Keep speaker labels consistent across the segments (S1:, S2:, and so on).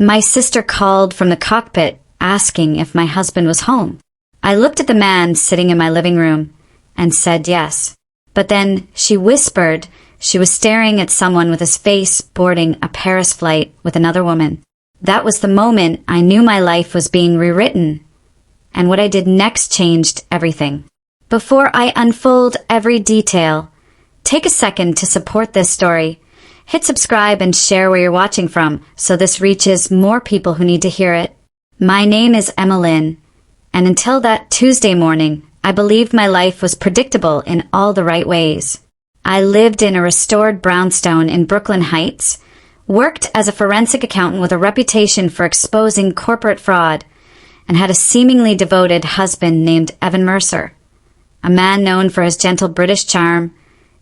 S1: My sister called from the cockpit asking if my husband was home. I looked at the man sitting in my living room and said yes. But then she whispered she was staring at someone with his face boarding a Paris flight with another woman. That was the moment I knew my life was being rewritten, and what I did next changed everything. Before I unfold every detail, take a second to support this story. Hit subscribe and share where you're watching from so this reaches more people who need to hear it. My name is Emma Lynn, and until that Tuesday morning, I believed my life was predictable in all the right ways. I lived in a restored brownstone in Brooklyn Heights, worked as a forensic accountant with a reputation for exposing corporate fraud, and had a seemingly devoted husband named Evan Mercer, a man known for his gentle British charm,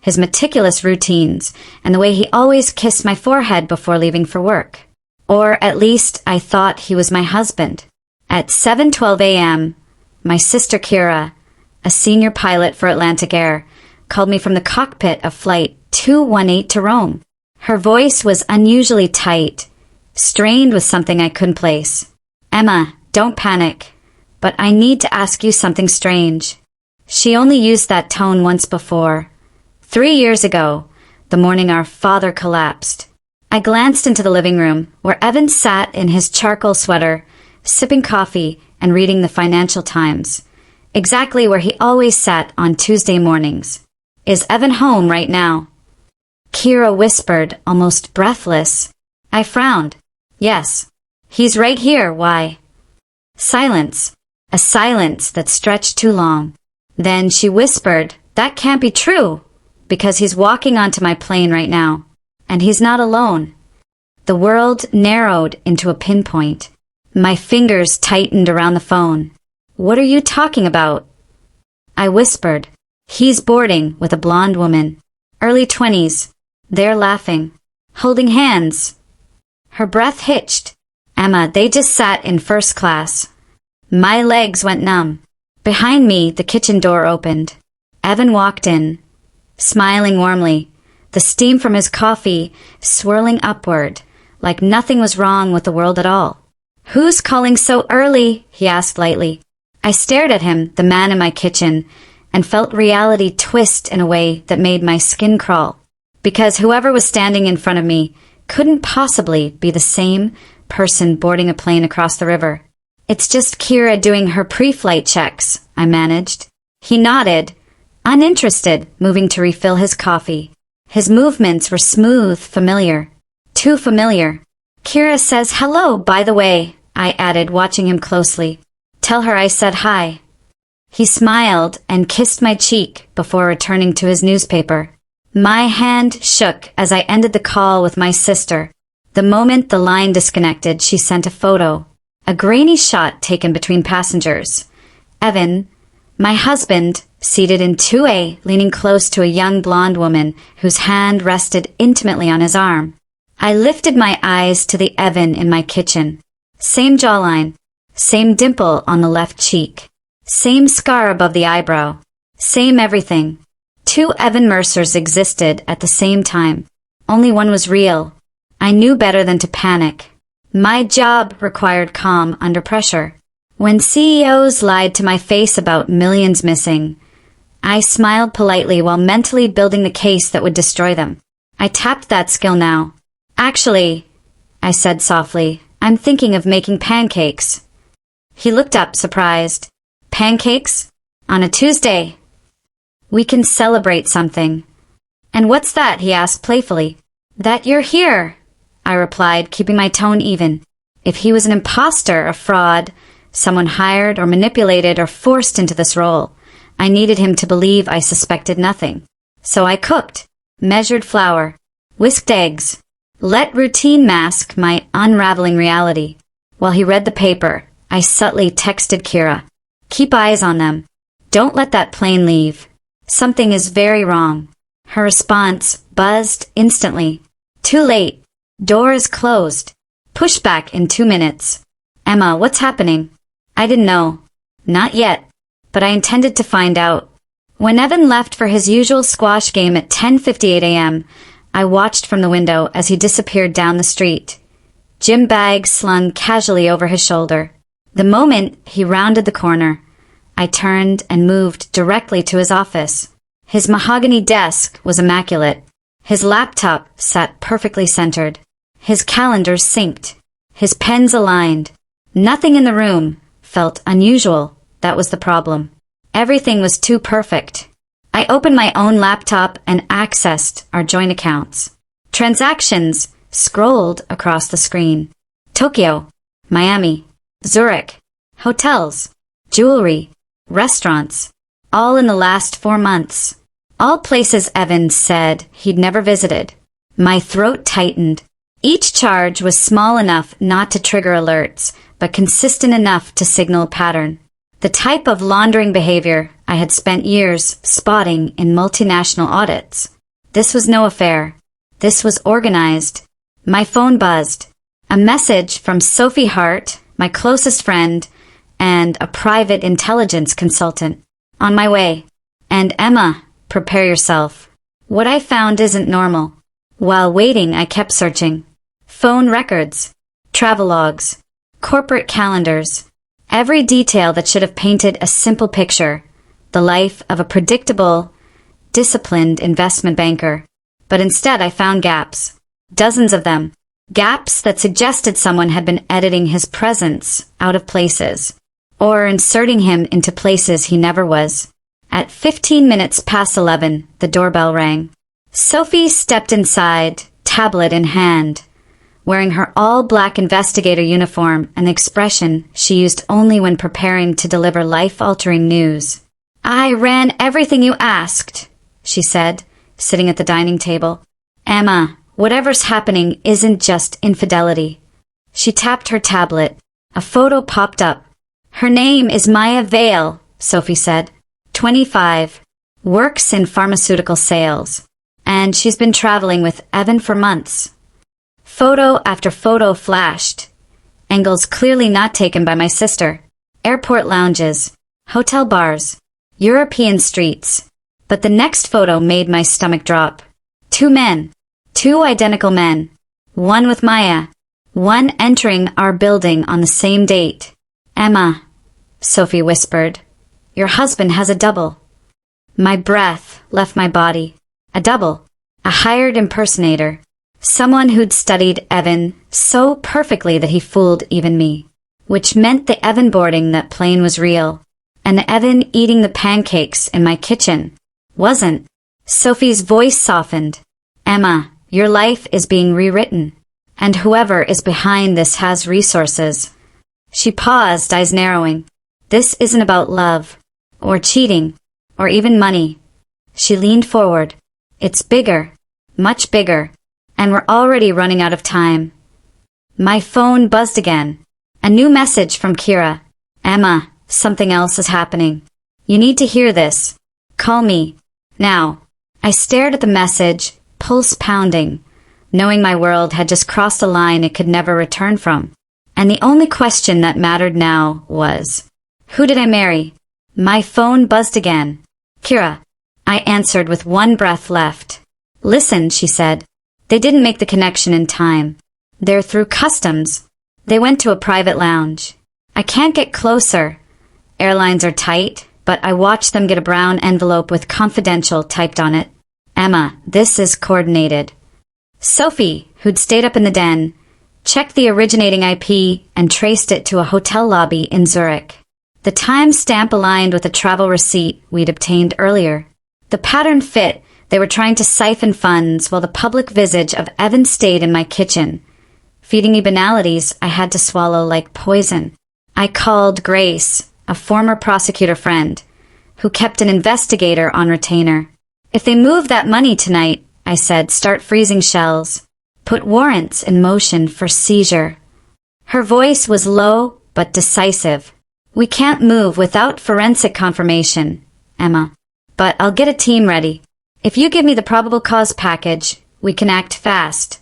S1: his meticulous routines, and the way he always kissed my forehead before leaving for work. Or at least I thought he was my husband. At 7:12 a.m., my sister Kira, a senior pilot for Atlantic Air, called me from the cockpit of Flight 218 to Rome. Her voice was unusually tight, strained with something I couldn't place. "Emma, don't panic, but I need to ask you something strange." She only used that tone once before. 3 years ago, the morning our father collapsed. I glanced into the living room, where Evan sat in his charcoal sweater, sipping coffee and reading the Financial Times, exactly where he always sat on Tuesday mornings. "Is Evan home right now?" Kira whispered, almost breathless. I frowned. "Yes. He's right here, why?" Silence. A silence that stretched too long. Then she whispered, "That can't be true, because he's walking onto my plane right now. And he's not alone." The world narrowed into a pinpoint. My fingers tightened around the phone. "What are you talking about?" I whispered. "He's boarding with a blonde woman. Early 20s. They're laughing. Holding hands." Her breath hitched. "Emma, they just sat in first class." My legs went numb. Behind me, the kitchen door opened. Evan walked in, smiling warmly, the steam from his coffee swirling upward, like nothing was wrong with the world at all. "Who's calling so early?" he asked lightly. I stared at him, the man in my kitchen, and felt reality twist in a way that made my skin crawl. Because whoever was standing in front of me couldn't possibly be the same person boarding a plane across the river. "It's just Kira doing her pre-flight checks," I managed. He nodded, uninterested, moving to refill his coffee. His movements were smooth, familiar. Too familiar. "Kira says hello, by the way," I added, watching him closely. "Tell her I said hi." He smiled and kissed my cheek before returning to his newspaper. My hand shook as I ended the call with my sister. The moment the line disconnected, she sent a photo. A grainy shot taken between passengers. Evan, my husband, seated in 2A, leaning close to a young blonde woman whose hand rested intimately on his arm. I lifted my eyes to the Evan in my kitchen. Same jawline, same dimple on the left cheek, same scar above the eyebrow, same everything. 2 Evan Mercers existed at the same time. Only one was real. I knew better than to panic. My job required calm under pressure. When CEOs lied to my face about millions missing, I smiled politely while mentally building the case that would destroy them. I tapped that skill now. "Actually," I said softly, "I'm thinking of making pancakes." He looked up, surprised. "Pancakes? On a Tuesday? We can celebrate something." "And what's that?" he asked playfully. "That you're here," I replied, keeping my tone even. If he was an imposter, a fraud, someone hired or manipulated or forced into this role, I needed him to believe I suspected nothing. So I cooked, measured flour, whisked eggs, let routine mask my unraveling reality. While he read the paper, I subtly texted Kira, "Keep eyes on them. Don't let that plane leave. Something is very wrong." Her response buzzed instantly. "Too late. Door is closed. Pushback in 2 minutes." "Emma, what's happening?" I didn't know. Not yet. But I intended to find out. When Evan left for his usual squash game at 10:58 a.m., I watched from the window as he disappeared down the street. gym bag slung casually over his shoulder. The moment he rounded the corner, I turned and moved directly to his office. His mahogany desk was immaculate. His laptop sat perfectly centered. His calendar synced. His pens aligned. Nothing in the room felt unusual. That was the problem. Everything was too perfect. I opened my own laptop and accessed our joint accounts. Transactions scrolled across the screen. Tokyo, Miami, Zurich, hotels, jewelry, restaurants, all in the last 4 months. All places Evan said he'd never visited. My throat tightened. Each charge was small enough not to trigger alerts, but consistent enough to signal a pattern. The type of laundering behavior I had spent years spotting in multinational audits. This was no affair. This was organized. My phone buzzed. A message from Sophie Hart, my closest friend, and a private intelligence consultant. On my way. And Emma, prepare yourself. What I found isn't normal. While waiting, I kept searching. Phone records, travelogues, corporate calendars, every detail that should have painted a simple picture, the life of a predictable, disciplined investment banker. But instead I found gaps. Dozens of them. Gaps that suggested someone had been editing his presence out of places, or inserting him into places he never was. At 15 minutes past 11, the doorbell rang. Sophie stepped inside, tablet in hand, wearing her all-black investigator uniform, an expression she used only when preparing to deliver life-altering news. "I ran everything you asked," she said, sitting at the dining table. "Emma, whatever's happening isn't just infidelity." She tapped her tablet. A photo popped up. "Her name is Maya Vale," Sophie said. 25. Works in pharmaceutical sales. And she's been traveling with Evan for months. Photo after photo flashed. Angles clearly not taken by my sister. Airport lounges. Hotel bars. European streets. But the next photo made my stomach drop. 2 men. 2 identical men. One with Maya. One entering our building on the same date. "Emma," Sophie whispered, "your husband has a double." My breath left my body. A double. A hired impersonator. Someone who'd studied Evan so perfectly that he fooled even me. Which meant the Evan boarding that plane was real. And the Evan eating the pancakes in my kitchen wasn't. Sophie's voice softened. "Emma, your life is being rewritten. And whoever is behind this has resources." She paused, eyes narrowing. "This isn't about love, or cheating, or even money." She leaned forward. "It's bigger, much bigger, and we're already running out of time." My phone buzzed again. A new message from Kira. "Emma, something else is happening. You need to hear this. Call me. Now." I stared at the message, pulse pounding, knowing my world had just crossed a line it could never return from. And the only question that mattered now was, who did I marry? My phone buzzed again. "Kira," I answered with one breath left. "Listen," she said. "They didn't make the connection in time. They're through customs. They went to a private lounge. I can't get closer. Airlines are tight, but I watched them get a brown envelope with confidential typed on it. Emma, this is coordinated." Sophie, who'd stayed up in the den, checked the originating IP and traced it to a hotel lobby in Zurich. The timestamp aligned with a travel receipt we'd obtained earlier. The pattern fit. They were trying to siphon funds while the public visage of Evan stayed in my kitchen, feeding me banalities I had to swallow like poison. I called Grace, a former prosecutor friend, who kept an investigator on retainer. "If they move that money tonight," I said, "start freezing shells. Put warrants in motion for seizure." Her voice was low but decisive. "We can't move without forensic confirmation, Emma. But I'll get a team ready. If you give me the probable cause package, we can act fast."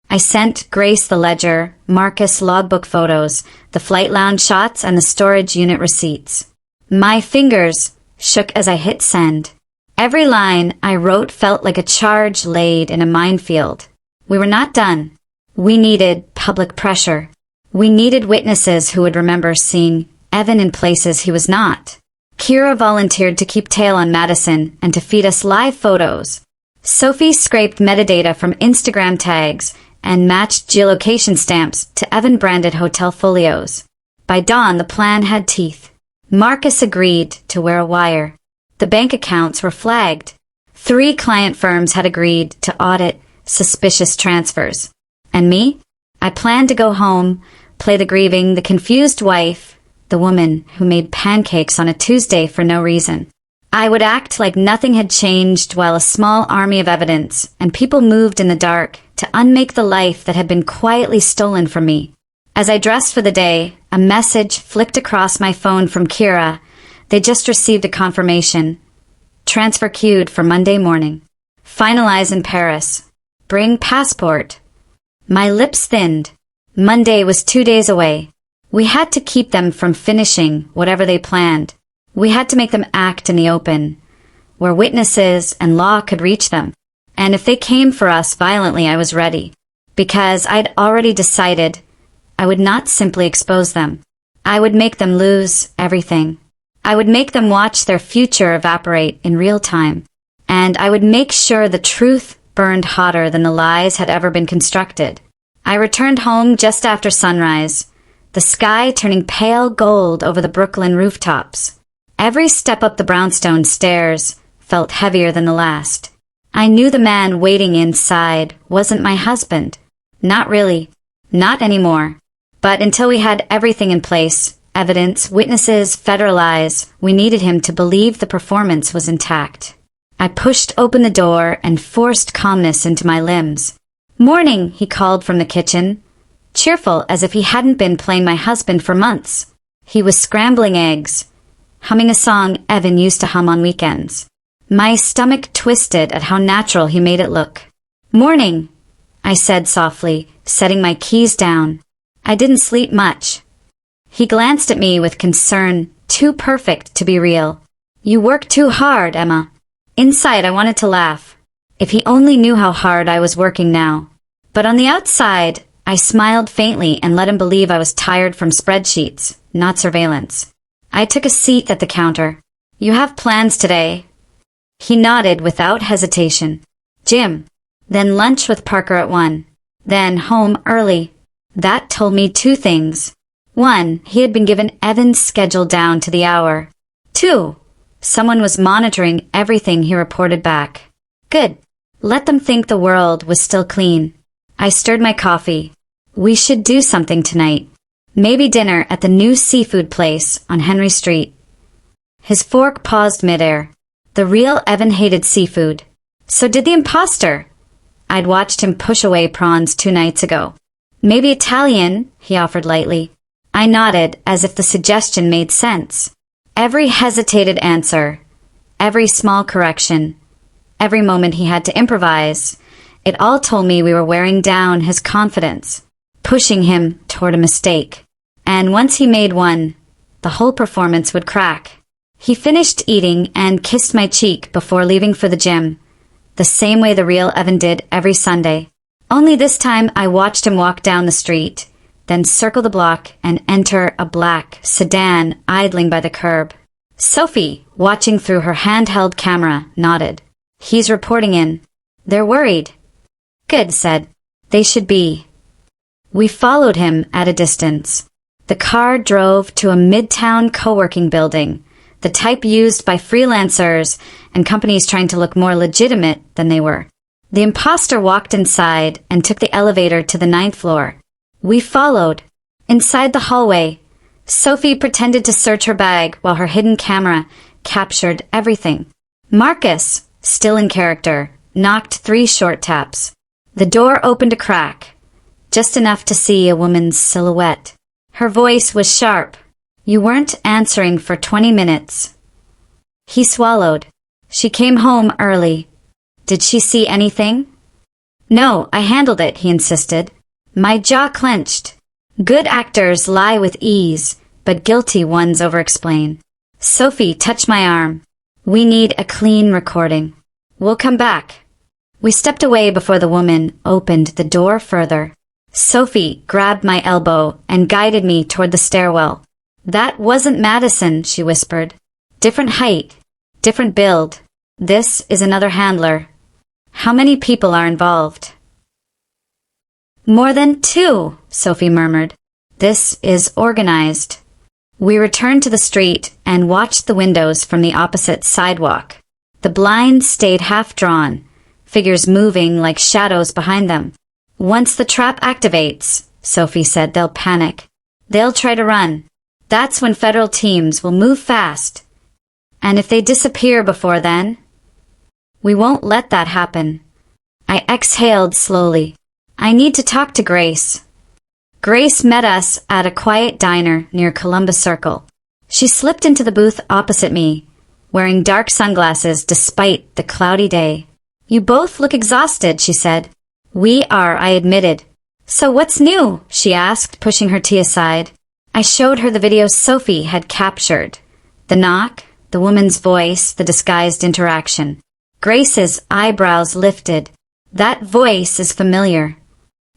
S1: I sent Grace the ledger, Marcus logbook photos, the flight lounge shots, and the storage unit receipts. My fingers shook as I hit send. Every line I wrote felt like a charge laid in a minefield. We were not done. We needed public pressure. We needed witnesses who would remember seeing Evan in places he was not. Kira volunteered to keep tail on Madison and to feed us live photos. Sophie scraped metadata from Instagram tags and matched geolocation stamps to Evan-branded hotel folios. By dawn, the plan had teeth. Marcus agreed to wear a wire. The bank accounts were flagged. 3 client firms had agreed to audit suspicious transfers. And me? I planned to go home, play the grieving, the confused wife, the woman who made pancakes on a Tuesday for no reason. I would act like nothing had changed while a small army of evidence and people moved in the dark to unmake the life that had been quietly stolen from me. As I dressed for the day, a message flicked across my phone from Kira. They just received a confirmation. Transfer queued for Monday morning. Finalize in Paris. Bring passport. My lips thinned. Monday was 2 days away. We had to keep them from finishing whatever they planned. We had to make them act in the open, where witnesses and law could reach them. And if they came for us violently, I was ready. Because I'd already decided I would not simply expose them. I would make them lose everything. I would make them watch their future evaporate in real time. And I would make sure the truth burned hotter than the lies had ever been constructed. I returned home just after sunrise, the sky turning pale gold over the Brooklyn rooftops. Every step up the brownstone stairs felt heavier than the last. I knew the man waiting inside wasn't my husband. Not really. Not anymore. But until we had everything in place, evidence, witnesses, federal eyes, we needed him to believe the performance was intact. I pushed open the door and forced calmness into my limbs. "Morning," he called from the kitchen, cheerful as if he hadn't been playing my husband for months. He was scrambling eggs, humming a song Evan used to hum on weekends. My stomach twisted at how natural he made it look. "Morning," I said softly, setting my keys down. I didn't sleep much. He glanced at me with concern, too perfect to be real. "You work too hard, Emma." Inside, I wanted to laugh. If he only knew how hard I was working now. But on the outside, I smiled faintly and let him believe I was tired from spreadsheets, not surveillance. I took a seat at the counter. "You have plans today?" He nodded without hesitation. "Gym. Then lunch with Parker at 1. Then home early." That told me 2 things. 1, he had been given Evan's schedule down to the hour. 2, someone was monitoring everything he reported back. Good. Let them think the world was still clean. I stirred my coffee. We should do something tonight. Maybe dinner at the new seafood place on Henry Street. His fork paused midair. The real Evan hated seafood. So did the imposter. I'd watched him push away prawns 2 nights ago. "Maybe Italian," he offered lightly. I nodded as if the suggestion made sense. Every hesitated answer, every small correction, every moment he had to improvise, it all told me we were wearing down his confidence, pushing him toward a mistake. And once he made one, the whole performance would crack. He finished eating and kissed my cheek before leaving for the gym, the same way the real Evan did every Sunday. Only this time I watched him walk down the street, then circle the block and enter a black sedan idling by the curb. Sophie, watching through her handheld camera, nodded. "He's reporting in." "They're worried." "Good," said. "They should be." We followed him at a distance. The car drove to a midtown co-working building, the type used by freelancers and companies trying to look more legitimate than they were. The imposter walked inside and took the elevator to the 9th floor. We followed. Inside the hallway, Sophie pretended to search her bag while her hidden camera captured everything. Marcus, still in character, knocked 3 short taps. The door opened a crack, just enough to see a woman's silhouette. Her voice was sharp. "You weren't answering for 20 minutes." He swallowed. "She came home early." "Did she see anything?" "No, I handled it," he insisted. My jaw clenched. Good actors lie with ease, but guilty ones over-explain. Sophie touched my arm. "We need a clean recording. We'll come back." We stepped away before the woman opened the door further. Sophie grabbed my elbow and guided me toward the stairwell. That wasn't Madison, she whispered. Different height, different build. This is another handler. How many people are involved? More than 2, Sophie murmured. This is organized. We returned to the street and watched the windows from the opposite sidewalk. The blinds stayed half-drawn, figures moving like shadows behind them. Once the trap activates, Sophie said, they'll panic. They'll try to run. That's when federal teams will move fast. And if they disappear before then? We won't let that happen. I exhaled slowly. I need to talk to Grace. Grace met us at a quiet diner near Columbus Circle. She slipped into the booth opposite me, wearing dark sunglasses despite the cloudy day. You both look exhausted, she said. We are, I admitted. So what's new? She asked, pushing her tea aside. I showed her the video Sophie had captured. The knock, the woman's voice, the disguised interaction. Grace's eyebrows lifted. That voice is familiar.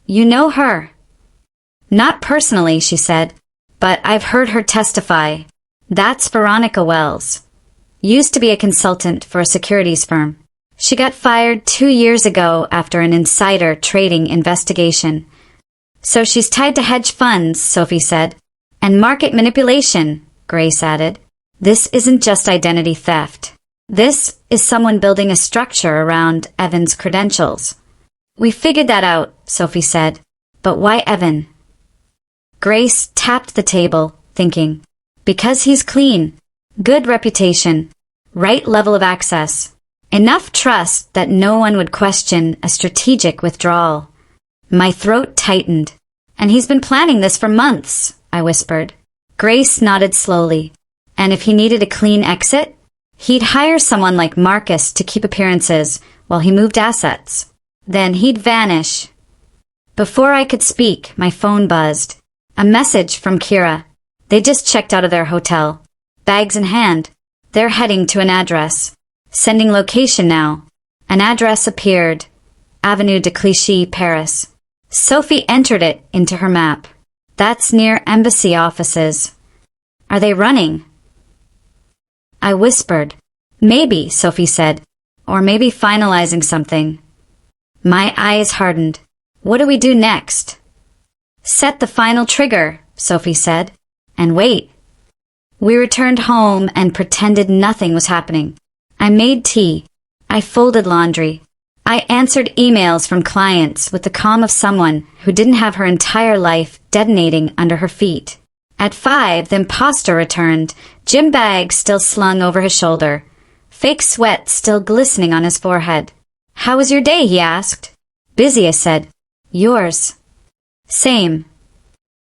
S1: You know her. Not personally, she said, but I've heard her testify. That's Veronica Wells. Used to be a consultant for a securities firm. She got fired 2 years ago after an insider trading investigation. So she's tied to hedge funds, Sophie said. And market manipulation, Grace added. This isn't just identity theft. This is someone building a structure around Evan's credentials. We figured that out, Sophie said. But why Evan? Grace tapped the table, thinking. Because he's clean. Good reputation. Right level of access. Enough trust that no one would question a strategic withdrawal. My throat tightened. And he's been planning this for months, I whispered. Grace nodded slowly. And if he needed a clean exit, he'd hire someone like Marcus to keep appearances while he moved assets. Then he'd vanish. Before I could speak, my phone buzzed. A message from Kira. They just checked out of their hotel. Bags in hand. They're heading to an address. Sending location now. An address appeared. Avenue de Clichy, Paris. Sophie entered it into her map. That's near embassy offices. Are they running? I whispered. Maybe, Sophie said. Or maybe finalizing something. My eyes hardened. What do we do next? Set the final trigger, Sophie said. And wait. We returned home and pretended nothing was happening. I made tea. I folded laundry. I answered emails from clients with the calm of someone who didn't have her entire life detonating under her feet. At 5, the imposter returned, gym bag still slung over his shoulder, fake sweat still glistening on his forehead. How was your day? He asked. Busy, I said. Yours. Same.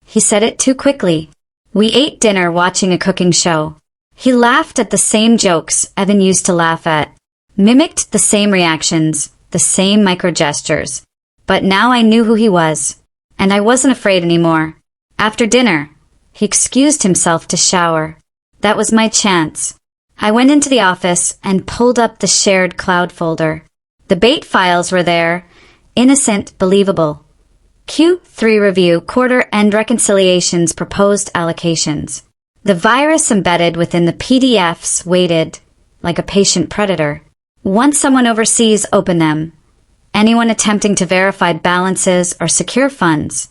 S1: He said it too quickly. We ate dinner watching a cooking show. He laughed at the same jokes Evan used to laugh at, mimicked the same reactions, the same micro-gestures. But now I knew who he was, and I wasn't afraid anymore. After dinner, he excused himself to shower. That was my chance. I went into the office and pulled up the shared cloud folder. The bait files were there, innocent, believable. Q3 review, quarter-end reconciliations, proposed allocations. The virus embedded within the PDFs waited, like a patient predator. Once someone overseas opened them, anyone attempting to verify balances or secure funds,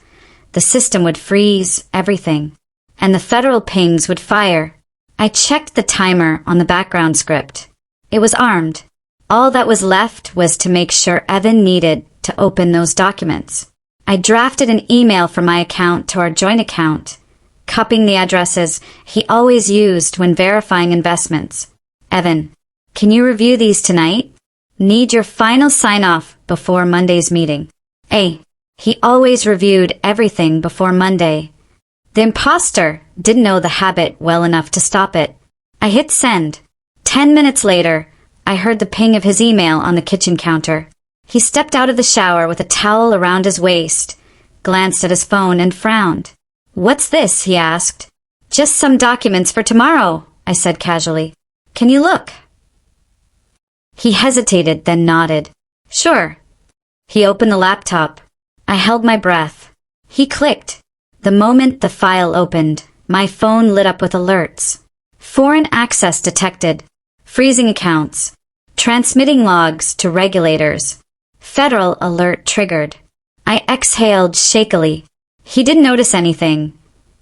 S1: the system would freeze everything, and the federal pings would fire. I checked the timer on the background script. It was armed. All that was left was to make sure Evan needed to open those documents. I drafted an email from my account to our joint account, copying the addresses he always used when verifying investments. Evan, can you review these tonight? Need your final sign-off before Monday's meeting. He always reviewed everything before Monday. The imposter didn't know the habit well enough to stop it. I hit send. 10 minutes later, I heard the ping of his email on the kitchen counter. He stepped out of the shower with a towel around his waist, glanced at his phone and frowned. What's this? He asked. Just some documents for tomorrow, I said casually. Can you look? He hesitated, then nodded. Sure. He opened the laptop. I held my breath. He clicked. The moment the file opened, my phone lit up with alerts. Foreign access detected. Freezing accounts. Transmitting logs to regulators. Federal alert triggered. I exhaled shakily. He didn't notice anything.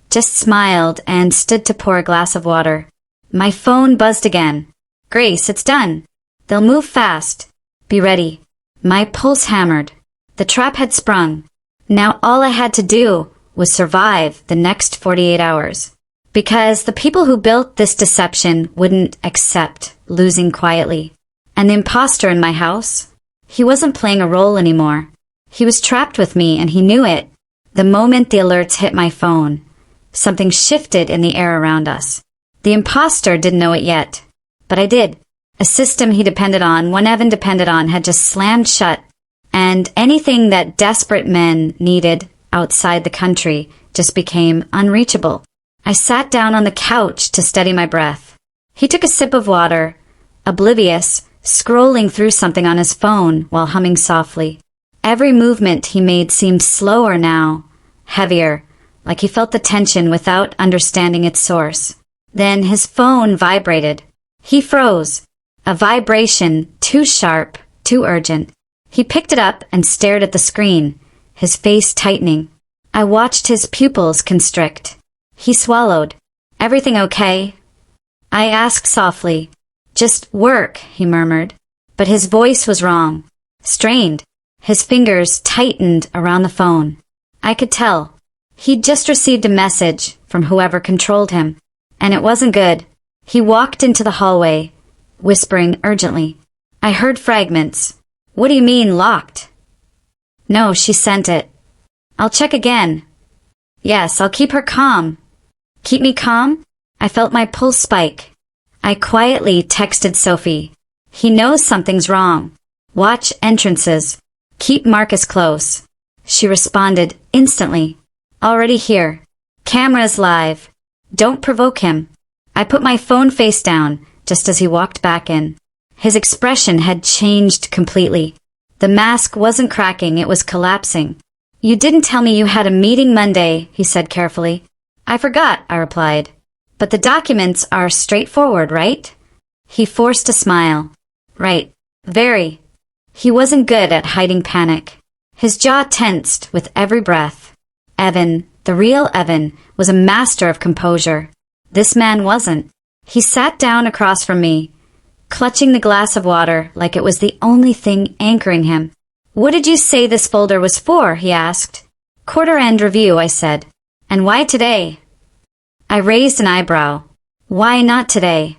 S1: Just smiled and stood to pour a glass of water. My phone buzzed again. Grace, it's done. They'll move fast. Be ready. My pulse hammered. The trap had sprung. Now all I had to do was survive the next 48 hours. Because the people who built this deception wouldn't accept losing quietly. And the imposter in my house? He wasn't playing a role anymore. He was trapped with me and he knew it. The moment the alerts hit my phone, something shifted in the air around us. The imposter didn't know it yet. But I did. A system he depended on, one Evan depended on, had just slammed shut. And anything that desperate men needed outside the country just became unreachable. I sat down on the couch to steady my breath. He took a sip of water, oblivious, scrolling through something on his phone while humming softly. Every movement he made seemed slower now, heavier, like he felt the tension without understanding its source. Then his phone vibrated. He froze. A vibration too sharp, too urgent. He picked it up and stared at the screen, his face tightening. I watched his pupils constrict. He swallowed. Everything okay? I asked softly. Just work, he murmured. But his voice was wrong. Strained. His fingers tightened around the phone. I could tell. He'd just received a message from whoever controlled him. And it wasn't good. He walked into the hallway, whispering urgently. I heard fragments. What do you mean, locked? No, she sent it. I'll check again. Yes, I'll keep her calm. Keep me calm? I felt my pulse spike. I quietly texted Sophie. He knows something's wrong. Watch entrances. Keep Marcus close. She responded instantly. Already here. Cameras live. Don't provoke him. I put my phone face down just as he walked back in. His expression had changed completely. The mask wasn't cracking, it was collapsing. You didn't tell me you had a meeting Monday, he said carefully. I forgot, I replied. But the documents are straightforward, right? He forced a smile. Right. Very. He wasn't good at hiding panic. His jaw tensed with every breath. Evan, the real Evan, was a master of composure. This man wasn't. He sat down across from me, clutching the glass of water like it was the only thing anchoring him. What did you say this folder was for? He asked. Quarter-end review, I said. And why today? I raised an eyebrow. Why not today?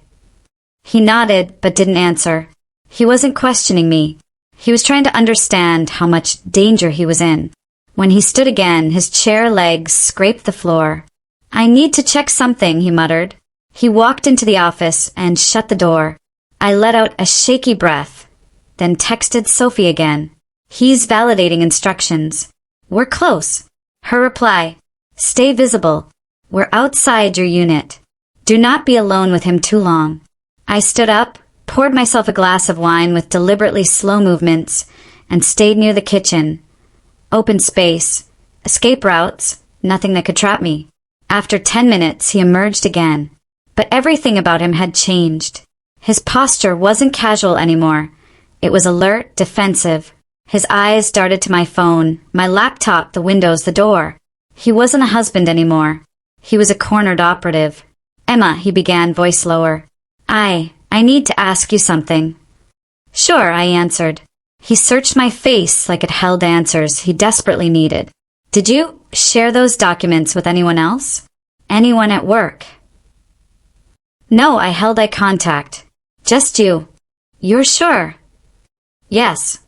S1: He nodded but didn't answer. He wasn't questioning me. He was trying to understand how much danger he was in. When he stood again, his chair legs scraped the floor. I need to check something, he muttered. He walked into the office and shut the door. I let out a shaky breath, then texted Sophie again. He's validating instructions. We're close. Her reply. Stay visible. We're outside your unit. Do not be alone with him too long. I stood up, poured myself a glass of wine with deliberately slow movements, and stayed near the kitchen. Open space. Escape routes. Nothing that could trap me. After 10 minutes, he emerged again. But everything about him had changed. His posture wasn't casual anymore. It was alert, defensive. His eyes darted to my phone, my laptop, the windows, the door. He wasn't a husband anymore. He was a cornered operative. Emma, he began, voice lower. I need to ask you something. Sure, I answered. He searched my face like it held answers he desperately needed. Did you share those documents with anyone else? Anyone at work? No, I held eye contact. Just you. You're sure? Yes.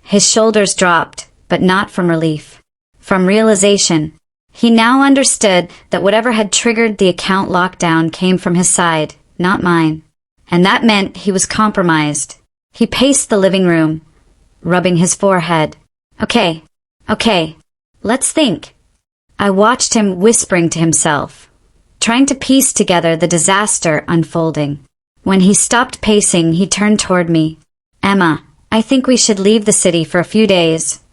S1: His shoulders dropped, but not from relief. From realization. He now understood that whatever had triggered the account lockdown came from his side, not mine. And that meant he was compromised. He paced the living room, rubbing his forehead. Okay. Let's think. I watched him whispering to himself, trying to piece together the disaster unfolding. When he stopped pacing, he turned toward me. Emma, I think we should leave the city for a few days.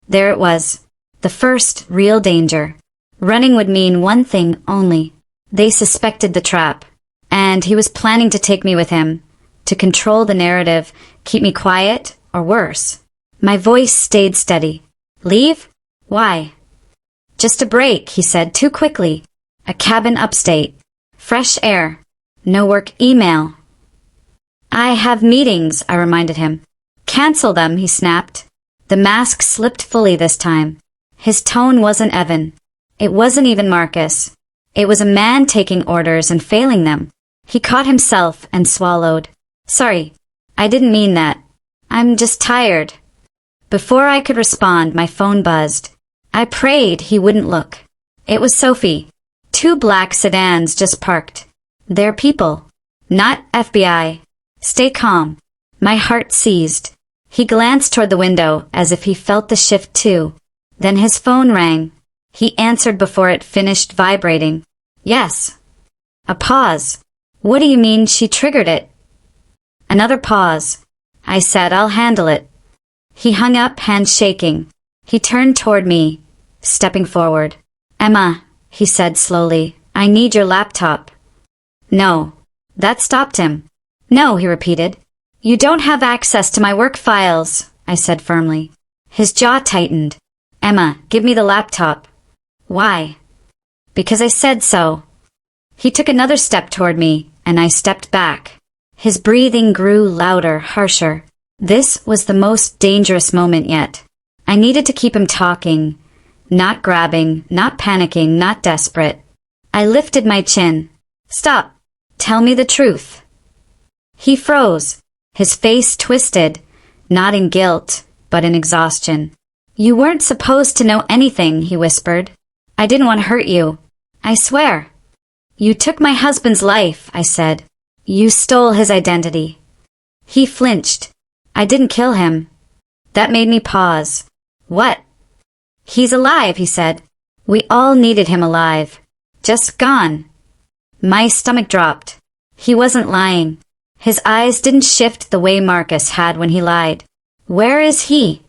S1: There it was. The first real danger. Running would mean one thing only. They suspected the trap. And he was planning to take me with him, to control the narrative, keep me quiet, or worse. My voice stayed steady. Leave? Why? Just a break, he said too quickly. A cabin upstate. Fresh air. No work email. I have meetings, I reminded him. Cancel them, he snapped. The mask slipped fully this time. His tone wasn't Evan. It wasn't even Marcus. It was a man taking orders and failing them. He caught himself and swallowed. Sorry, I didn't mean that. I'm just tired. Before I could respond, my phone buzzed. I prayed he wouldn't look. It was Sophie. 2 black sedans just parked. They're people, not FBI. Stay calm. My heart seized. He glanced toward the window as if he felt the shift too. Then his phone rang. He answered before it finished vibrating. Yes. A pause. What do you mean she triggered it? Another pause. I said I'll handle it. He hung up, hands shaking. He turned toward me, stepping forward. Emma, he said slowly, I need your laptop. No. That stopped him. No, he repeated. You don't have access to my work files, I said firmly. His jaw tightened. Emma, give me the laptop. Why? Because I said so. He took another step toward me, and I stepped back. His breathing grew louder, harsher. This was the most dangerous moment yet. I needed to keep him talking, not grabbing, not panicking, not desperate. I lifted my chin. Stop. Tell me the truth. He froze, his face twisted, not in guilt, but in exhaustion. You weren't supposed to know anything, he whispered. I didn't want to hurt you. I swear. You took my husband's life, I said. You stole his identity. He flinched. I didn't kill him. That made me pause. What? He's alive, he said. We all needed him alive. Just gone. My stomach dropped. He wasn't lying. His eyes didn't shift the way Marcus had when he lied. Where is he?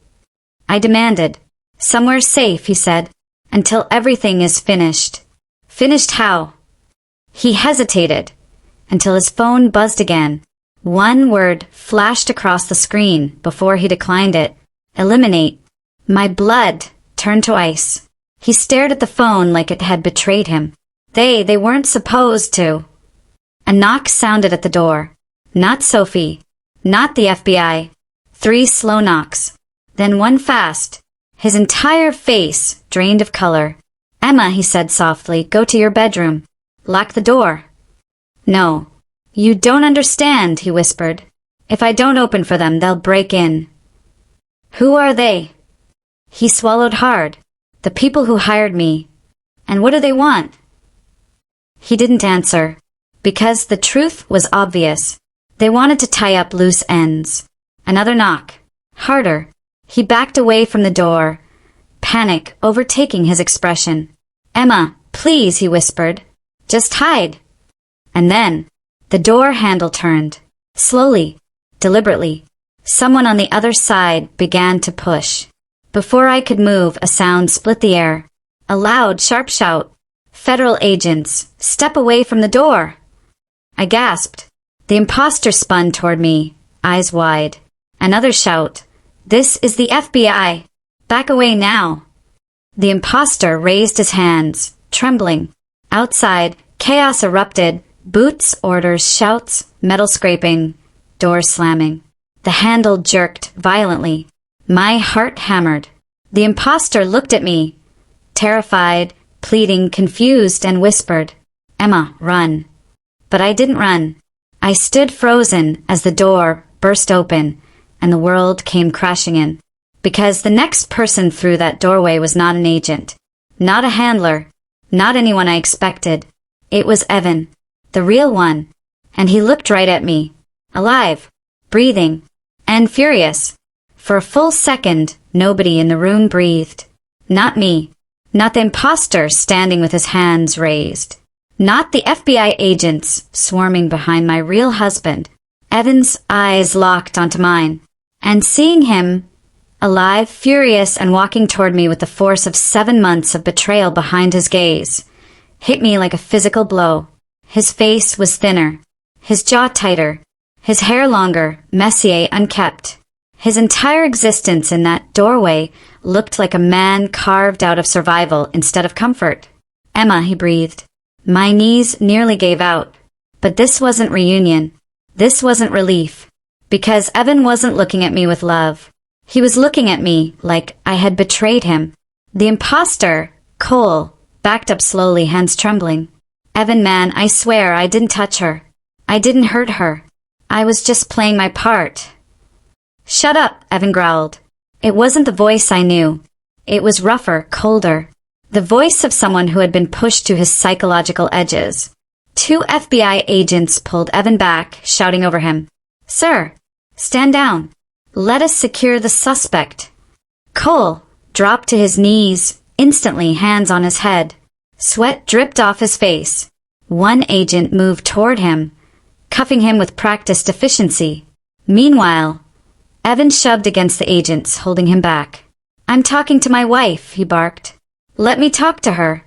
S1: I demanded. Somewhere safe, he said, until everything is finished. Finished how? He hesitated, until his phone buzzed again. One word flashed across the screen before he declined it. Eliminate. My blood turned to ice. He stared at the phone like it had betrayed him. They weren't supposed to. A knock sounded at the door. Not Sophie. Not the FBI. 3 slow knocks. Then one fast. His entire face drained of color. Emma, he said softly, go to your bedroom. Lock the door. No. You don't understand, he whispered. If I don't open for them, they'll break in. Who are they? He swallowed hard. The people who hired me. And what do they want? He didn't answer, because the truth was obvious. They wanted to tie up loose ends. Another knock. Harder. He backed away from the door, panic overtaking his expression. Emma, please, he whispered. Just hide. And then, the door handle turned. Slowly, deliberately. Someone on the other side began to push. Before I could move, a sound split the air. A loud, sharp shout. Federal agents, step away from the door. I gasped. The imposter spun toward me, eyes wide. Another shout. This is the FBI. Back away now. The imposter raised his hands, trembling. Outside, chaos erupted. Boots, orders, shouts, metal scraping, doors slamming. The handle jerked violently. My heart hammered. The imposter looked at me, terrified, pleading, confused, and whispered, Emma, run. But I didn't run. I stood frozen as the door burst open and the world came crashing in. Because the next person through that doorway was not an agent, not a handler, not anyone I expected. It was Evan, the real one. And he looked right at me, alive, breathing, and furious. For a full second, nobody in the room breathed. Not me. Not the imposter standing with his hands raised. Not the FBI agents swarming behind my real husband. Evan's eyes locked onto mine. And seeing him, alive, furious, and walking toward me with the force of 7 months of betrayal behind his gaze. Hit me like a physical blow. His face was thinner, his jaw tighter, his hair longer, messier, unkempt. His entire existence in that doorway looked like a man carved out of survival instead of comfort. "Emma," he breathed. My knees nearly gave out. But this wasn't reunion. This wasn't relief. Because Evan wasn't looking at me with love. He was looking at me like I had betrayed him. The imposter, Cole, backed up slowly, hands trembling. "Evan, man, I swear I didn't touch her. I didn't hurt her. I was just playing my part." "Shut up," Evan growled. It wasn't the voice I knew. It was rougher, colder. The voice of someone who had been pushed to his psychological edges. 2 FBI agents pulled Evan back, shouting over him, "Sir, stand down. Let us secure the suspect." Cole dropped to his knees, instantly, hands on his head. Sweat dripped off his face. One agent moved toward him, cuffing him with practiced efficiency. Meanwhile, Evan shoved against the agents, holding him back. "I'm talking to my wife," he barked. "Let me talk to her."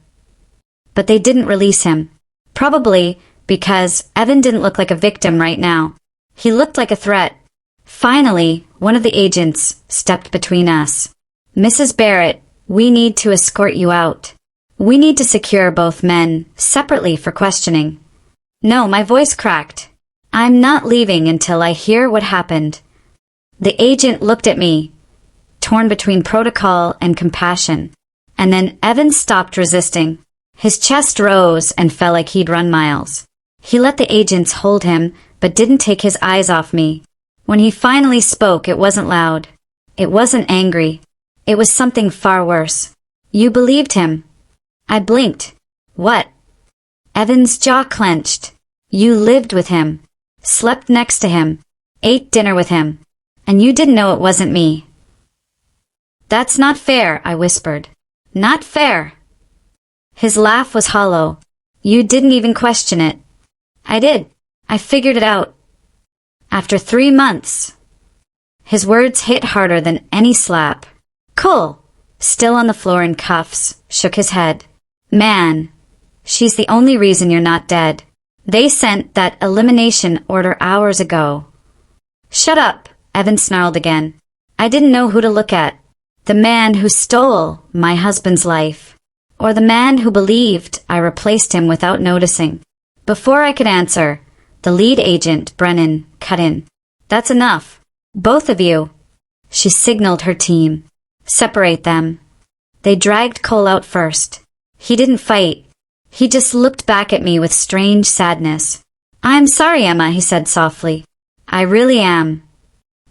S1: But they didn't release him. Probably because Evan didn't look like a victim right now. He looked like a threat. Finally, one of the agents stepped between us. "Mrs. Barrett, we need to escort you out. We need to secure both men separately for questioning." "No," my voice cracked. "I'm not leaving until I hear what happened." The agent looked at me, torn between protocol and compassion. And then Evan stopped resisting. His chest rose and felt like he'd run miles. He let the agents hold him, but didn't take his eyes off me. When he finally spoke, it wasn't loud. It wasn't angry. It was something far worse. "You believed him." I blinked. "What?" Evan's jaw clenched. "You lived with him, slept next to him, ate dinner with him, and you didn't know it wasn't me." "That's not fair," I whispered. "Not fair." His laugh was hollow. "You didn't even question it." "I did. I figured it out. After 3 months." His words hit harder than any slap. Cole, still on the floor in cuffs, shook his head. "Man, she's the only reason you're not dead. They sent that elimination order hours ago." "Shut up," Evan snarled again. "I didn't know who to look at. The man who stole my husband's life, or the man who believed I replaced him without noticing." Before I could answer, the lead agent, Brennan, cut in. "That's enough. Both of you." She signaled her team. "Separate them." They dragged Cole out first. He didn't fight. He just looked back at me with strange sadness. "I'm sorry, Emma," he said softly. "I really am."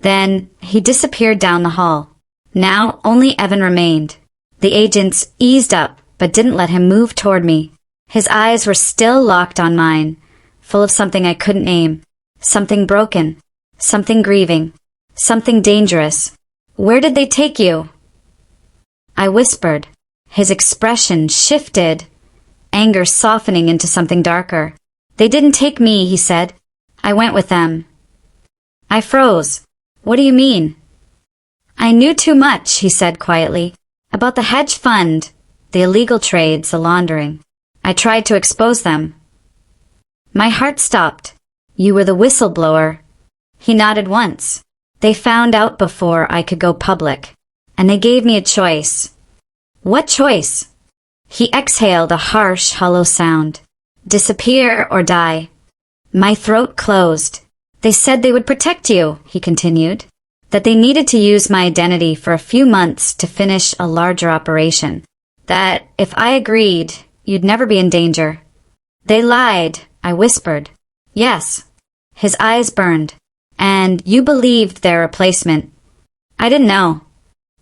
S1: Then he disappeared down the hall. Now only Evan remained. The agents eased up, but didn't let him move toward me. His eyes were still locked on mine, full of something I couldn't name. Something broken. Something grieving. Something dangerous. "Where did they take you?" I whispered. His expression shifted, anger softening into something darker. "They didn't take me," he said. "I went with them." I froze. "What do you mean?" "I knew too much," he said quietly, "about the hedge fund, the illegal trades, the laundering. I tried to expose them." My heart stopped. "You were the whistleblower." He nodded once. "They found out before I could go public, and they gave me a choice." "What choice?" He exhaled a harsh, hollow sound. "Disappear or die." My throat closed. "They said they would protect you," he continued. "That they needed to use my identity for a few months to finish a larger operation. That if I agreed, you'd never be in danger." "They lied," I whispered. "Yes." His eyes burned. "And you believed their replacement." "I didn't know."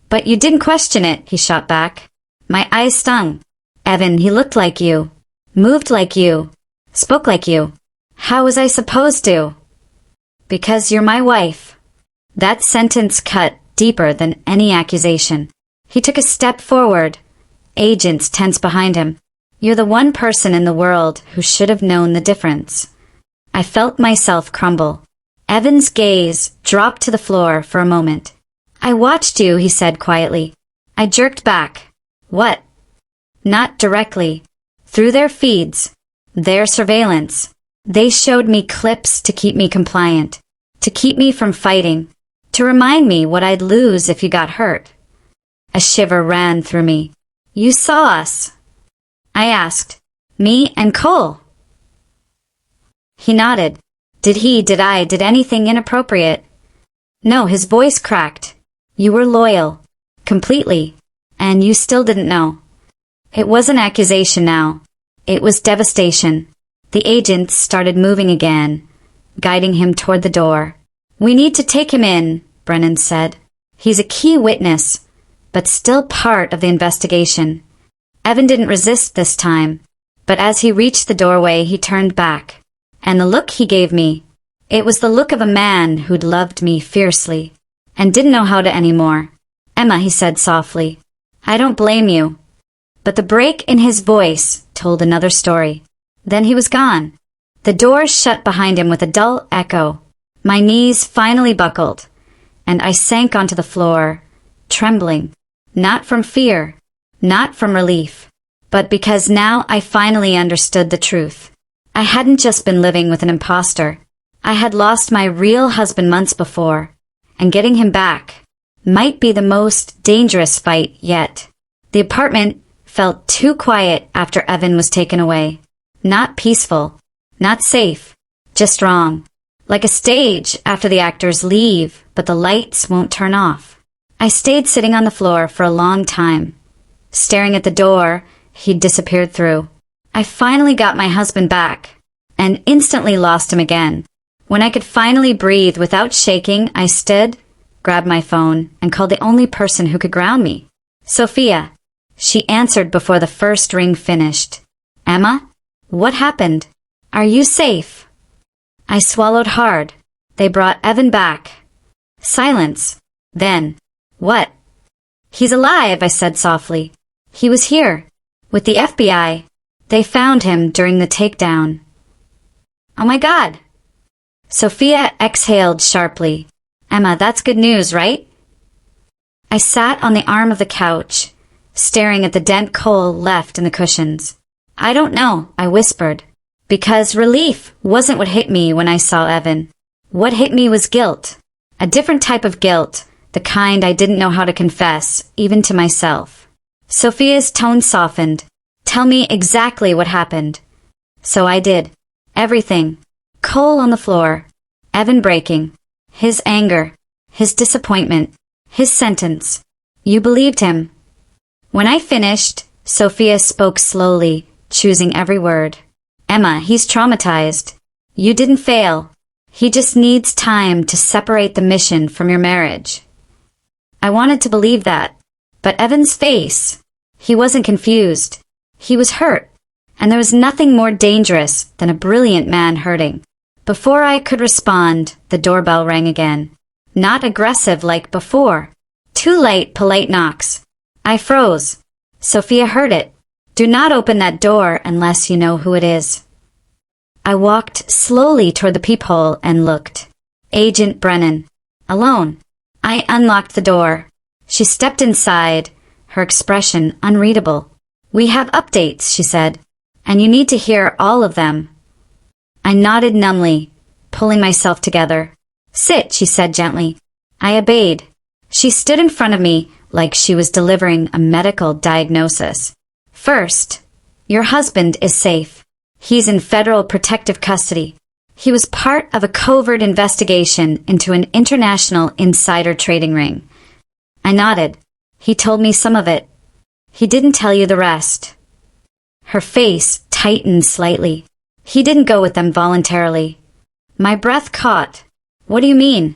S1: "But you didn't question it," he shot back. My eyes stung. "Evan, he looked like you, moved like you, spoke like you. How was I supposed to?" "Because you're my wife." That sentence cut deeper than any accusation. He took a step forward. Agents tensed behind him. "You're the one person in the world who should have known the difference." I felt myself crumble. Evan's gaze dropped to the floor for a moment. I watched you, he said quietly. I jerked back. What? Not directly. Through their feeds. Their surveillance. They showed me clips to keep me compliant. To keep me from fighting. To remind me what I'd lose if you got hurt. A shiver ran through me. You saw us. I asked. Me and Cole. He nodded. Did anything inappropriate? No, his voice cracked. You were loyal. Completely. And you still didn't know. It was an accusation now. It was devastation. The agents started moving again, guiding him toward the door. We need to take him in, Brennan said. He's a key witness, but still part of the investigation. Evan didn't resist this time, but as he reached the doorway he turned back. And the look he gave me, it was the look of a man who'd loved me fiercely, and didn't know how to anymore. Emma, he said softly, I don't blame you. But the break in his voice told another story. Then he was gone. The door shut behind him with a dull echo. My knees finally buckled, and I sank onto the floor, trembling, not from fear, not from relief, but because now I finally understood the truth. I hadn't just been living with an imposter. I had lost my real husband months before, and getting him back might be the most dangerous fight yet. The apartment felt too quiet after Evan was taken away. Not peaceful, not safe, just wrong. Like a stage after the actors leave, but the lights won't turn off. I stayed sitting on the floor for a long time, staring at the door he'd disappeared through. I finally got my husband back, and instantly lost him again. When I could finally breathe without shaking, I stood, grabbed my phone, and called the only person who could ground me. Sophia. She answered before the first ring finished. Emma? What happened? Are you safe? I swallowed hard. They brought Evan back. Silence. Then. What? He's alive, I said softly. He was here. With the FBI. They found him during the takedown. Oh my God. Sophia exhaled sharply. Emma, that's good news, right? I sat on the arm of the couch, staring at the dent Cole left in the cushions. I don't know, I whispered, because relief wasn't what hit me when I saw Evan. What hit me was guilt. A different type of guilt, the kind I didn't know how to confess, even to myself. Sophia's tone softened. Tell me exactly what happened. So I did. Everything. Cole on the floor. Evan breaking. His anger. His disappointment. His sentence. You believed him. When I finished, Sophia spoke slowly, choosing every word. Emma, he's traumatized. You didn't fail. He just needs time to separate the mission from your marriage. I wanted to believe that, but Evan's face, he wasn't confused. He was hurt, and there was nothing more dangerous than a brilliant man hurting. Before I could respond, the doorbell rang again. Not aggressive like before. 2 late, polite knocks. I froze. Sophia heard it. Do not open that door unless you know who it is. I walked slowly toward the peephole and looked. Agent Brennan. Alone. I unlocked the door. She stepped inside, her expression unreadable. We have updates, she said, and you need to hear all of them. I nodded numbly, pulling myself together. Sit, she said gently. I obeyed. She stood in front of me like she was delivering a medical diagnosis. First, your husband is safe. He's in federal protective custody. He was part of a covert investigation into an international insider trading ring. I nodded. He told me some of it. He didn't tell you the rest. Her face tightened slightly. He didn't go with them voluntarily. My breath caught. What do you mean?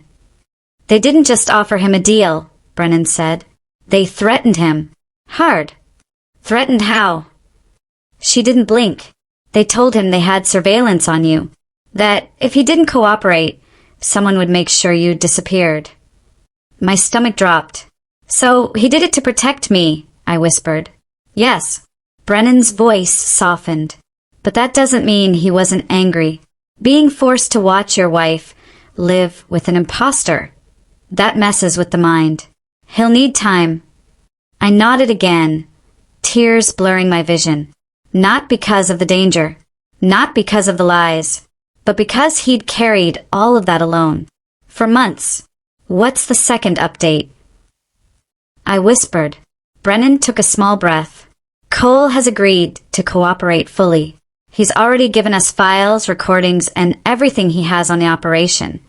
S1: They didn't just offer him a deal, Brennan said. They threatened him. Hard. Threatened how? She didn't blink. They told him they had surveillance on you. That if he didn't cooperate, someone would make sure you disappeared. My stomach dropped. So he did it to protect me, I whispered. Yes. Brennan's voice softened. But that doesn't mean he wasn't angry. Being forced to watch your wife live with an imposter, that messes with the mind. He'll need time. I nodded again, tears blurring my vision. Not because of the danger, not because of the lies, but because he'd carried all of that alone. For months. What's the second update? I whispered. Brennan took a small breath. Cole has agreed to cooperate fully. He's already given us files, recordings, and everything he has on the operation.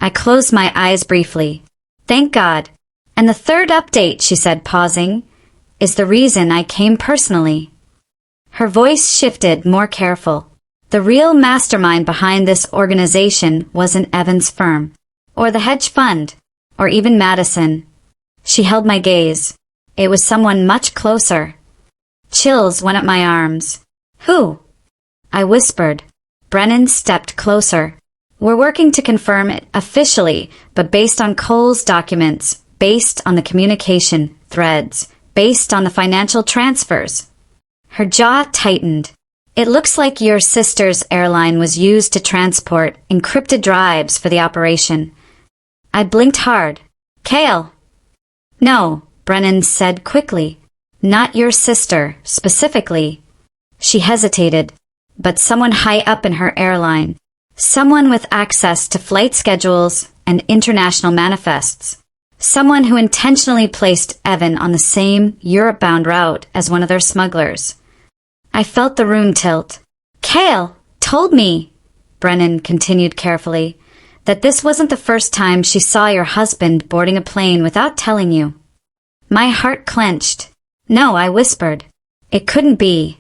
S1: I closed my eyes briefly. Thank God. And the third update, she said, pausing, is the reason I came personally. Her voice shifted, more careful. The real mastermind behind this organization wasn't Evan's firm, or the hedge fund, or even Madison. She held my gaze. It was someone much closer. Chills went up my arms. Who? I whispered. Brennan stepped closer. We're working to confirm it officially, but based on Cole's documents, based on the communication threads, based on the financial transfers. Her jaw tightened. It looks like your sister's airline was used to transport encrypted drives for the operation. I blinked hard. Cale. No, Brennan said quickly. Not your sister, specifically. She hesitated. But someone high up in her airline. Someone with access to flight schedules and international manifests. Someone who intentionally placed Evan on the same Europe-bound route as one of their smugglers. I felt the room tilt. Cale told me, Brennan continued carefully, that this wasn't the first time she saw your husband boarding a plane without telling you. My heart clenched. No, I whispered. It couldn't be.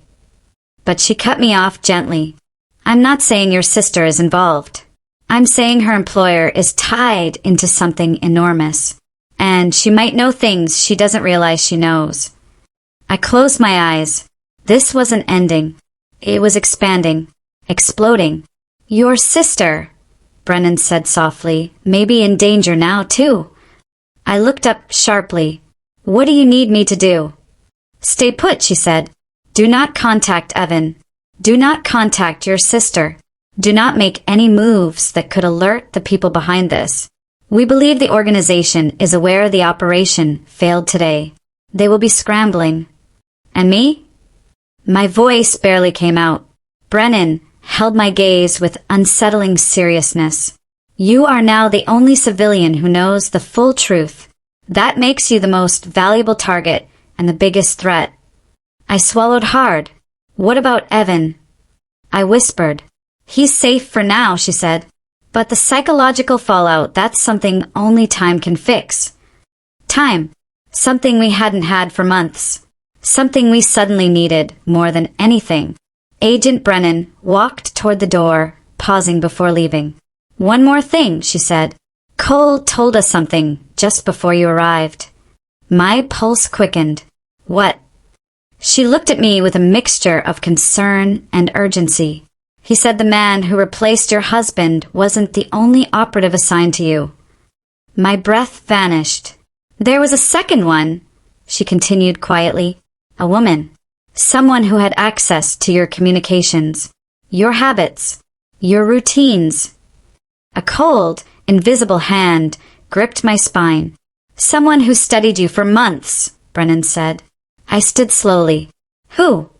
S1: But she cut me off gently. I'm not saying your sister is involved. I'm saying her employer is tied into something enormous. And she might know things she doesn't realize she knows. I closed my eyes. This wasn't ending. It was expanding. Exploding. Your sister, Brennan said softly, may be in danger now too. I looked up sharply. What do you need me to do? Stay put, she said. Do not contact Evan. Do not contact your sister. Do not make any moves that could alert the people behind this. We believe the organization is aware the operation failed today. They will be scrambling. And me? My voice barely came out. Brennan held my gaze with unsettling seriousness. You are now the only civilian who knows the full truth. That makes you the most valuable target and the biggest threat. I swallowed hard. What about Evan? I whispered. He's safe for now, she said. But the psychological fallout, that's something only time can fix. Time. Something we hadn't had for months. Something we suddenly needed more than anything. Agent Brennan walked toward the door, pausing before leaving. One more thing, she said. Cole told us something just before you arrived. My pulse quickened. What? She looked at me with a mixture of concern and urgency. He said the man who replaced your husband wasn't the only operative assigned to you. My breath vanished. There was a second one, she continued quietly. A woman. Someone who had access to your communications, your habits, your routines. A cold, invisible hand gripped my spine. Someone who studied you for months, Brennan said. I stood slowly. Who?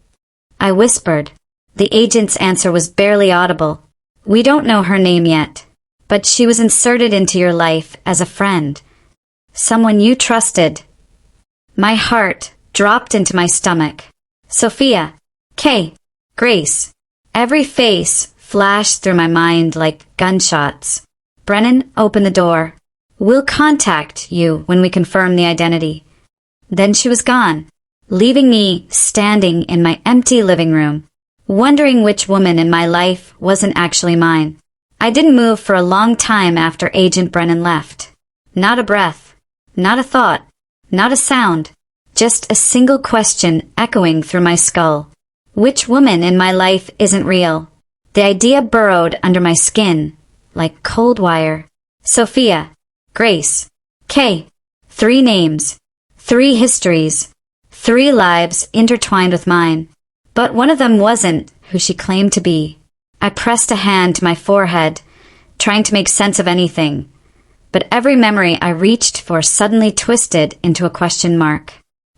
S1: I whispered. The agent's answer was barely audible. We don't know her name yet, but she was inserted into your life as a friend. Someone you trusted. My heart dropped into my stomach. Sophia. Kay. Grace. Every face flashed through my mind like gunshots. Brennan opened the door. We'll contact you when we confirm the identity. Then she was gone, leaving me standing in my empty living room, wondering which woman in my life wasn't actually mine. I didn't move for a long time after Agent Brennan left. Not a breath, not a thought, not a sound, just a single question echoing through my skull. Which woman in my life isn't real? The idea burrowed under my skin, like cold wire. Sophia, Grace, Kay. 3 names, 3 histories, 3 lives intertwined with mine. But one of them wasn't who she claimed to be. I pressed a hand to my forehead, trying to make sense of anything. but every memory I reached for suddenly twisted into a question mark.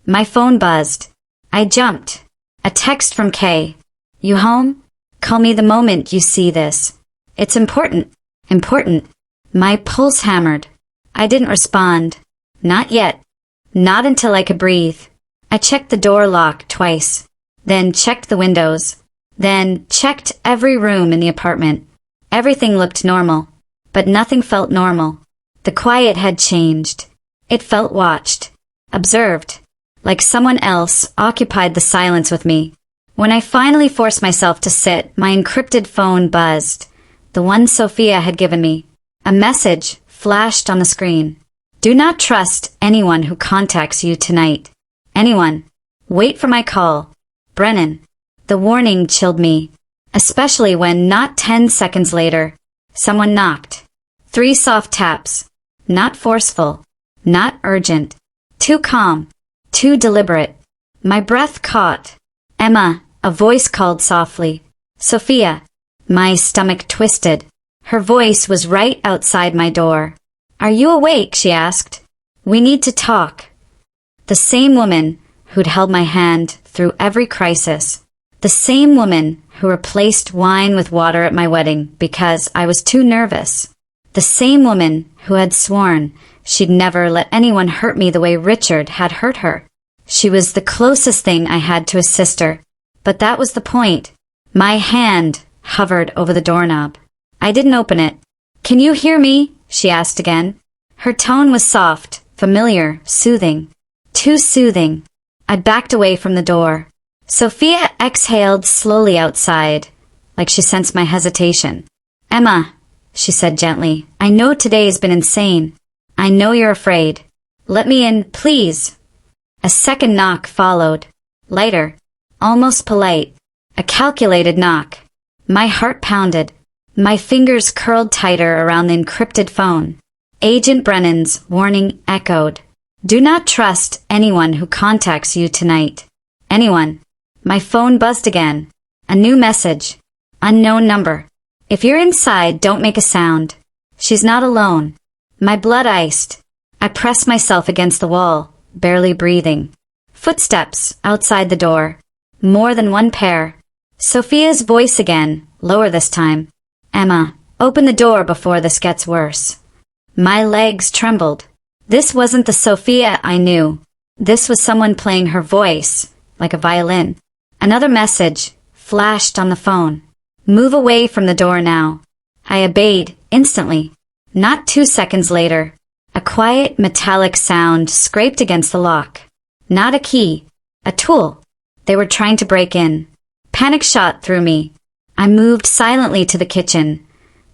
S1: My phone buzzed. I jumped. A text from Kay. You home? Call me the moment you see this. It's important. Important. My pulse hammered. I didn't respond. Not yet. Not until I could breathe. I checked the door lock twice. Then checked the windows. Then checked every room in the apartment. Everything looked normal. But nothing felt normal. The quiet had changed. It felt watched. Observed. Like someone else occupied the silence with me. When I finally forced myself to sit, my encrypted phone buzzed. The one Sophia had given me. A message flashed on the screen. Do not trust anyone who contacts you tonight. Anyone. Wait for my call. Brennan. The warning chilled me, especially when not 10 seconds later, someone knocked. 3 soft taps. Not forceful. Not urgent. Too calm. Too deliberate. My breath caught. Emma, a voice called softly. Sophia. My stomach twisted. Her voice was right outside my door. Are you awake? She asked. We need to talk. The same woman who'd held my hand through every crisis. The same woman who replaced wine with water at my wedding because I was too nervous. The same woman who had sworn she'd never let anyone hurt me the way Richard had hurt her. She was the closest thing I had to a sister. But that was the point. My hand hovered over the doorknob. I didn't open it. Can you hear me? She asked again. Her tone was soft, familiar, soothing. Too soothing. I backed away from the door. Sophia exhaled slowly outside, like she sensed my hesitation. Emma, she said gently, I know today has been insane. I know you're afraid. Let me in, please. A second knock followed. Lighter. Almost polite. A calculated knock. My heart pounded. My fingers curled tighter around the encrypted phone. Agent Brennan's warning echoed. Do not trust anyone who contacts you tonight. Anyone. My phone buzzed again. A new message. Unknown number. If you're inside, don't make a sound. She's not alone. My blood iced. I pressed myself against the wall, barely breathing. Footsteps outside the door. More than one pair. Sophia's voice again, lower this time. Emma, open the door before this gets worse. My legs trembled. This wasn't the Sophia I knew. This was someone playing her voice, like a violin. Another message flashed on the phone. Move away from the door now. I obeyed instantly. Not 2 seconds later, a quiet metallic sound scraped against the lock. Not a key, a tool. They were trying to break in. Panic shot through me. I moved silently to the kitchen,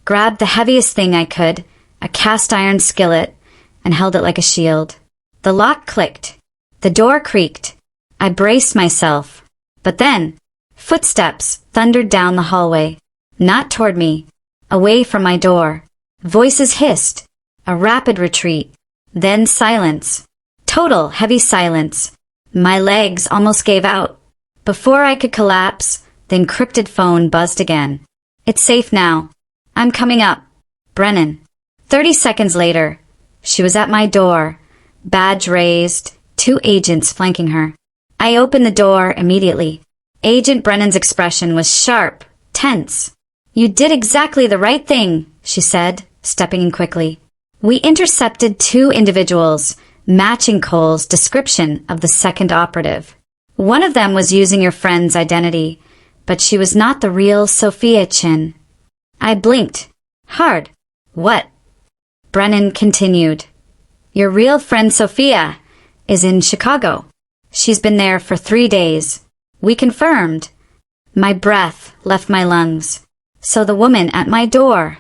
S1: grabbed the heaviest thing I could, a cast iron skillet, and held it like a shield. The lock clicked. The door creaked. I braced myself. But then, footsteps thundered down the hallway. Not toward me. Away from my door. Voices hissed. A rapid retreat. Then silence. Total heavy silence. My legs almost gave out. Before I could collapse, the encrypted phone buzzed again. It's safe now. I'm coming up. Brennan. 30 seconds later, she was at my door, badge raised, 2 agents flanking her. I opened the door immediately. Agent Brennan's expression was sharp, tense. You did exactly the right thing, she said, stepping in quickly. We intercepted 2 individuals, matching Cole's description of the second operative. One of them was using your friend's identity, but she was not the real Sophia Chin. I blinked. Hard. What? Brennan continued. Your real friend Sophia is in Chicago. She's been there for 3 days. We confirmed. My breath left my lungs. So the woman at my door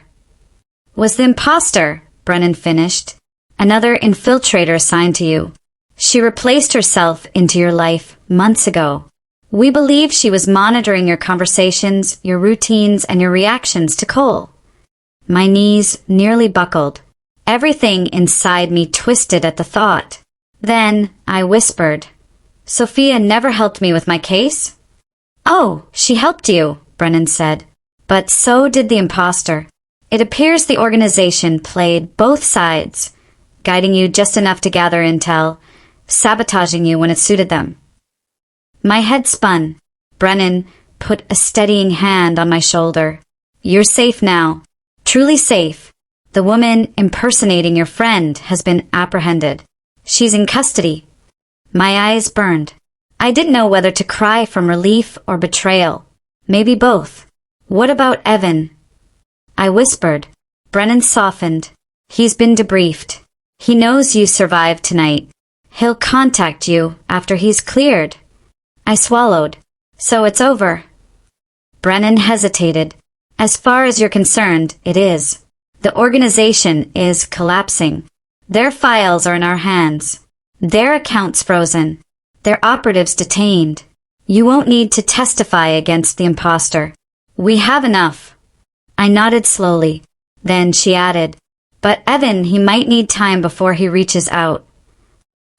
S1: was the imposter, Brennan finished. Another infiltrator assigned to you. She replaced herself into your life months ago. We believe she was monitoring your conversations, your routines, and your reactions to Cole. My knees nearly buckled. Everything inside me twisted at the thought. Then I whispered, Sophia never helped me with my case? Oh, she helped you, Brennan said. But so did the imposter. It appears the organization played both sides, guiding you just enough to gather intel, sabotaging you when it suited them. My head spun. Brennan put a steadying hand on my shoulder. You're safe now. Truly safe. The woman impersonating your friend has been apprehended. She's in custody. My eyes burned. I didn't know whether to cry from relief or betrayal. Maybe both. What about Evan? I whispered. Brennan softened. He's been debriefed. He knows you survived tonight. He'll contact you after he's cleared. I swallowed. So it's over. Brennan hesitated. As far as you're concerned, it is. The organization is collapsing. Their files are in our hands. Their accounts frozen. Their operatives detained. You won't need to testify against the imposter. We have enough. I nodded slowly. Then she added, but Evan, he might need time before he reaches out.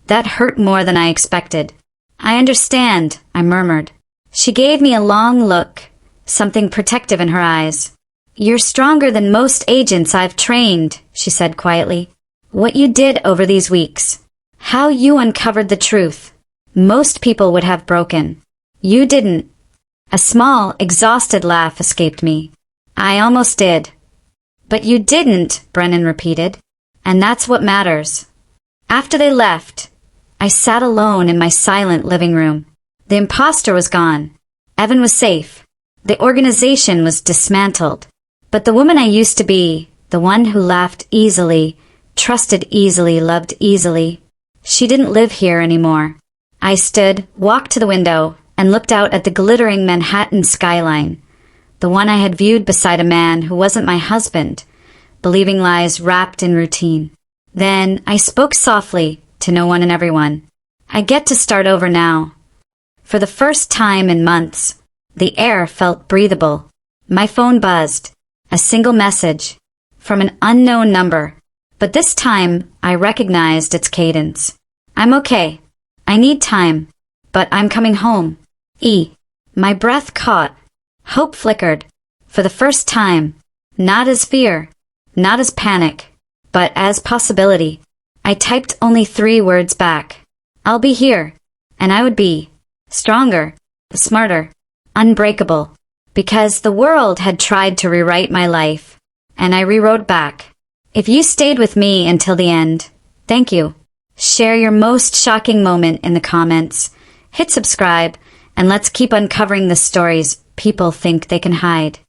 S1: That hurt more than I expected. I understand, I murmured. She gave me a long look, something protective in her eyes. You're stronger than most agents I've trained, she said quietly. What you did over these weeks. How you uncovered the truth. Most people would have broken. You didn't. A small, exhausted laugh escaped me. I almost did. But you didn't, Brennan repeated. And that's what matters. After they left, I sat alone in my silent living room. The imposter was gone. Evan was safe. The organization was dismantled. But the woman I used to be, the one who laughed easily, trusted easily, loved easily, she didn't live here anymore. I stood, walked to the window, and looked out at the glittering Manhattan skyline, the one I had viewed beside a man who wasn't my husband, believing lies wrapped in routine. Then I spoke softly to no one and everyone. I get to start over now. For the first time in months, the air felt breathable. My phone buzzed. A single message from an unknown number. But this time, I recognized its cadence. I'm okay. I need time. But I'm coming home. E. My breath caught. Hope flickered. For the first time. Not as fear. Not as panic. But as possibility. I typed only 3 words back. I'll be here. And I would be. Stronger. Smarter. Unbreakable. Because the world had tried to rewrite my life. And I rewrote back. If you stayed with me until the end, thank you. Share your most shocking moment in the comments. Hit subscribe, and let's keep uncovering the stories people think they can hide.